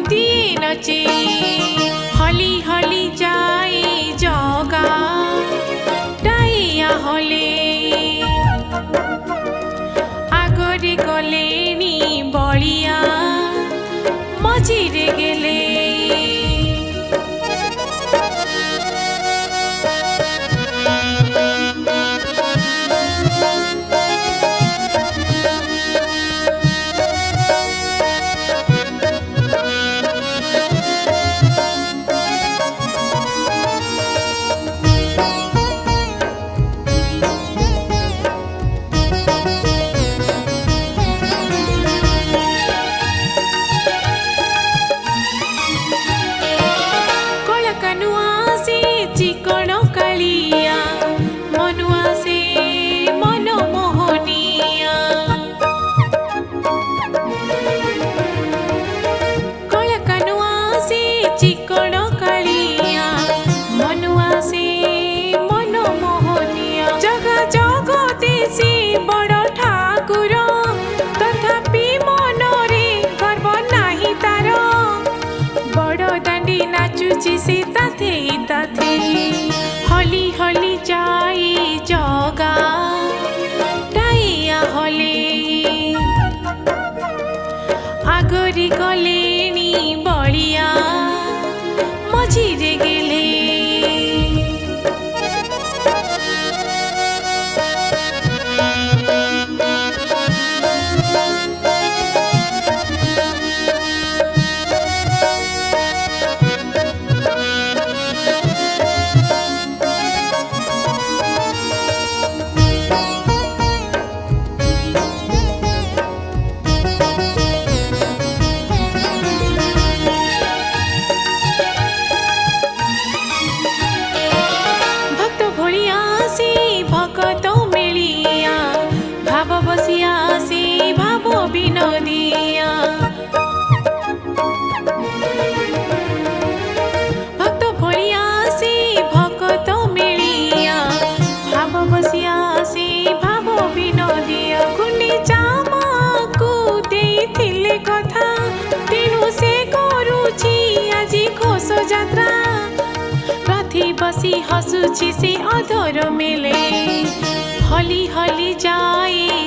दिए नचे हली हली जाए जगा डाइया हले आगरे गलेनी बलिया मझिरे गेले चिकण कालिया मनुआ से मनमोहनिया कलकनुआ से चिकण कालिया मनुआ से मनमोहनिया जगा जगते से बड़ ठाकुर तथापि मनरे गर्व नाही तार बड़ दांडी नाचुची से ताथे ताथे हली हली जाए जगा डाइया हले आगरी गलेनी बलिया मझिरे गेले भाव बसिया से भाव विनोदिया भक्त भलिया से भक्त मिलिया भाव बसिया से भाव विनोदिया गुंडी चामा को देइथिले कथा तेणु से करुछि आजी घोष यात्रा रथी बसी हसुछि से अधर मेले हली हली जाए